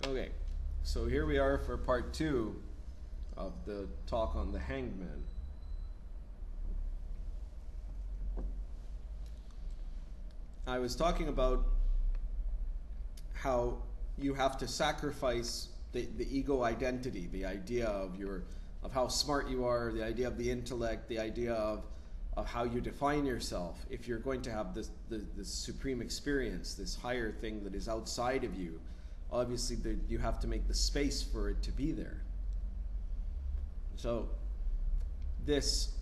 Okay, so here we are for part 2 of the talk on the Hanged Man. I was talking about how you have to sacrifice the ego identity, the idea of how smart you are, the idea of the intellect, the idea of how you define yourself, if you're going to have this supreme experience, this higher thing that is outside of you. Obviously, you have to make the space for it to be there. So this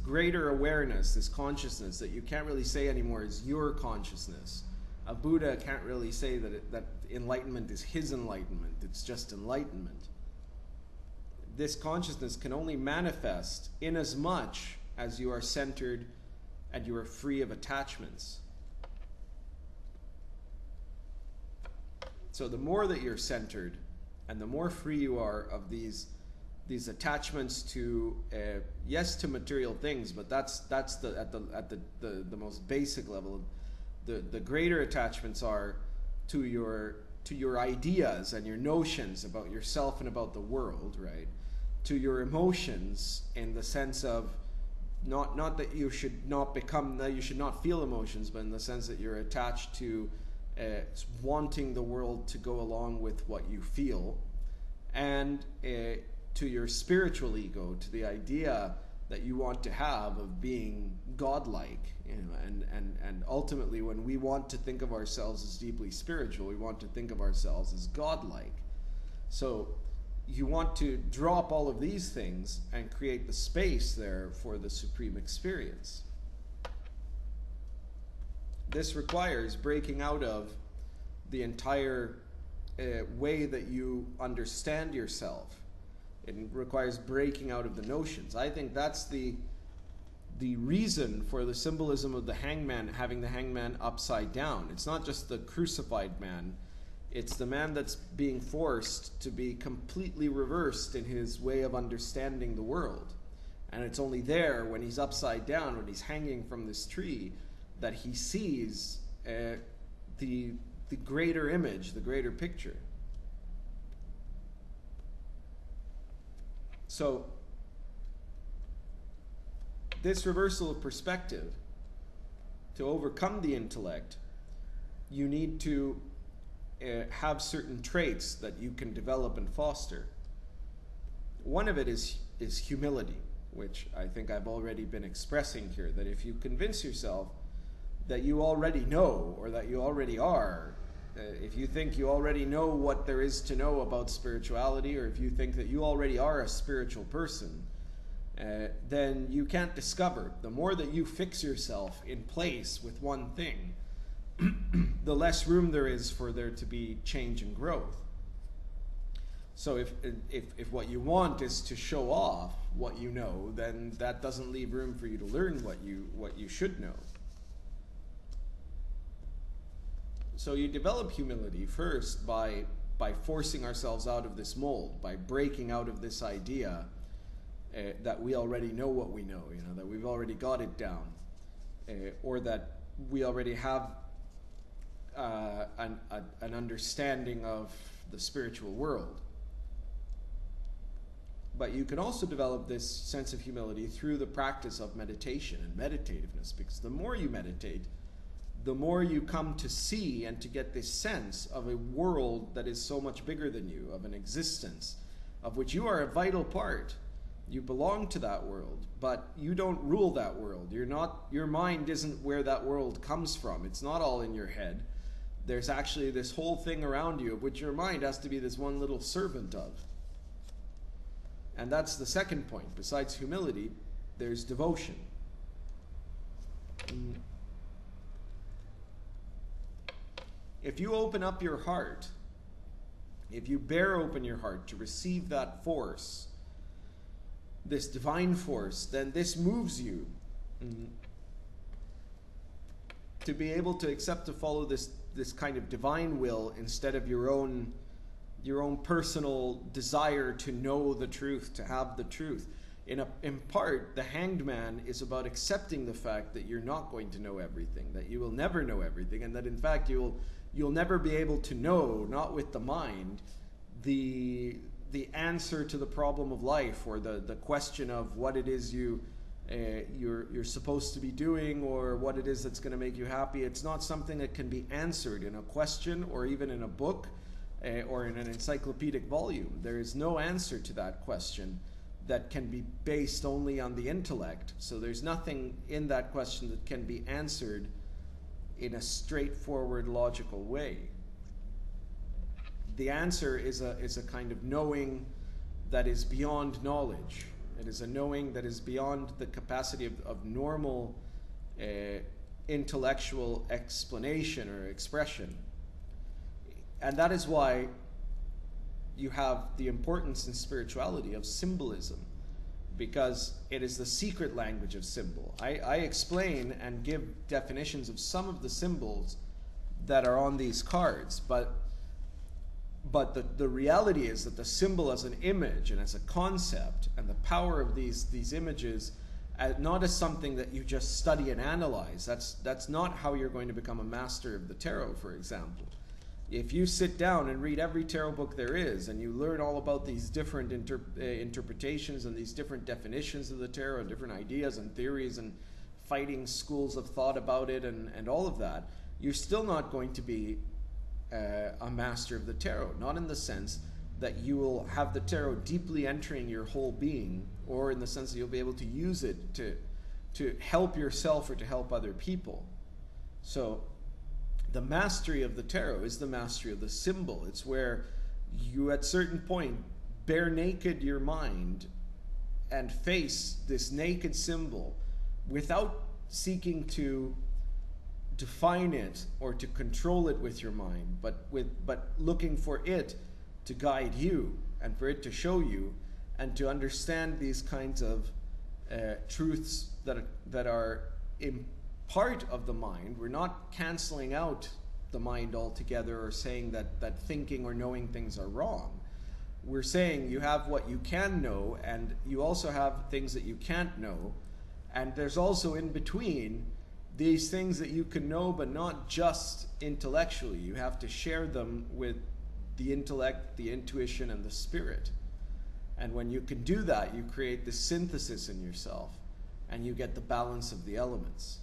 greater awareness, this consciousness that you can't really say anymore is your consciousness. A Buddha can't really say that enlightenment is his enlightenment. It's just enlightenment. This consciousness can only manifest in as much as you are centered and you are free of attachments. So the more that you're centered and the more free you are of these attachments to yes, to material things, but that's at the most basic level. The greater attachments are to your ideas and your notions about yourself and about the world, right? To your emotions, in the sense of not that you should not feel emotions, but in the sense that you're attached to wanting the world to go along with what you feel, and to your spiritual ego, to the idea that you want to have of being godlike, and ultimately, when we want to think of ourselves as deeply spiritual, we want to think of ourselves as godlike. So you want to drop all of these things and create the space there for the supreme experience. This requires breaking out of the entire way that you understand yourself. It requires breaking out of the notions. I think that's the reason for the symbolism of the hangman, having the hangman upside down. It's not just the crucified man. It's the man that's being forced to be completely reversed in his way of understanding the world. And it's only there, when he's upside down, when he's hanging from this tree, that he sees the greater image, the greater picture. So this reversal of perspective, to overcome the intellect, you need to have certain traits that you can develop and foster. One of it is humility, which I think I've already been expressing here, that if you convince yourself that you already know, or that you already are, if you think you already know what there is to know about spirituality, or if you think that you already are a spiritual person, then you can't discover. The more that you fix yourself in place with one thing, the less room there is for there to be change and growth. So if what you want is to show off what you know, then that doesn't leave room for you to learn what you should know. So you develop humility first by forcing ourselves out of this mold, by breaking out of this idea that we already know what we know, that we've already got it down, or that we already have an understanding of the spiritual world. But you can also develop this sense of humility through the practice of meditation and meditativeness, because the more you meditate, the more you come to see and to get this sense of a world that is so much bigger than you, of an existence of which you are a vital part. You belong to that world, but you don't rule that world. Your mind isn't where that world comes from. It's not all in your head. There's actually this whole thing around you, of which your mind has to be this one little servant of. And that's the second point. Besides humility, there's devotion. If you open up your heart, if you bear open your heart to receive that force, this divine force, then this moves you to be able to accept, to follow this kind of divine will, instead of your own personal desire to know the truth, to have the truth. In part, the Hanged Man is about accepting the fact that you're not going to know everything, that you will never know everything, and that in fact you'll never be able to know, not with the mind, the answer to the problem of life, or the question of what it is you're supposed to be doing, or what it is that's going to make you happy. It's not something that can be answered in a question, or even in a book, or in an encyclopedic volume. There is no answer to that question that can be based only on the intellect. So there's nothing in that question that can be answered in a straightforward, logical way. The answer is a kind of knowing that is beyond knowledge. It is a knowing that is beyond the capacity of normal intellectual explanation or expression. And that is why you have the importance in spirituality of symbolism, because it is the secret language of symbol. I explain and give definitions of some of the symbols that are on these cards, but the reality is that the symbol as an image and as a concept, and the power of these images, not as something that you just study and analyze. That's not how you're going to become a master of the tarot, for example. If you sit down and read every tarot book there is, and you learn all about these different interpretations and these different definitions of the tarot and different ideas and theories and fighting schools of thought about it and all of that, you're still not going to be a master of the tarot. Not in the sense that you will have the tarot deeply entering your whole being, or in the sense that you'll be able to use it to help yourself or to help other people. So the mastery of the tarot is the mastery of the symbol. It's where you at certain point bare naked your mind and face this naked symbol without seeking to define it or to control it with your mind, but looking for it to guide you and for it to show you and to understand these kinds of truths that are part of the mind. We're not canceling out the mind altogether or saying that thinking or knowing things are wrong. We're saying you have what you can know, and you also have things that you can't know, and there's also in between these things that you can know, but not just intellectually. You have to share them with the intellect, the intuition, and the spirit. And when you can do that, you create this synthesis in yourself, and you get the balance of the elements.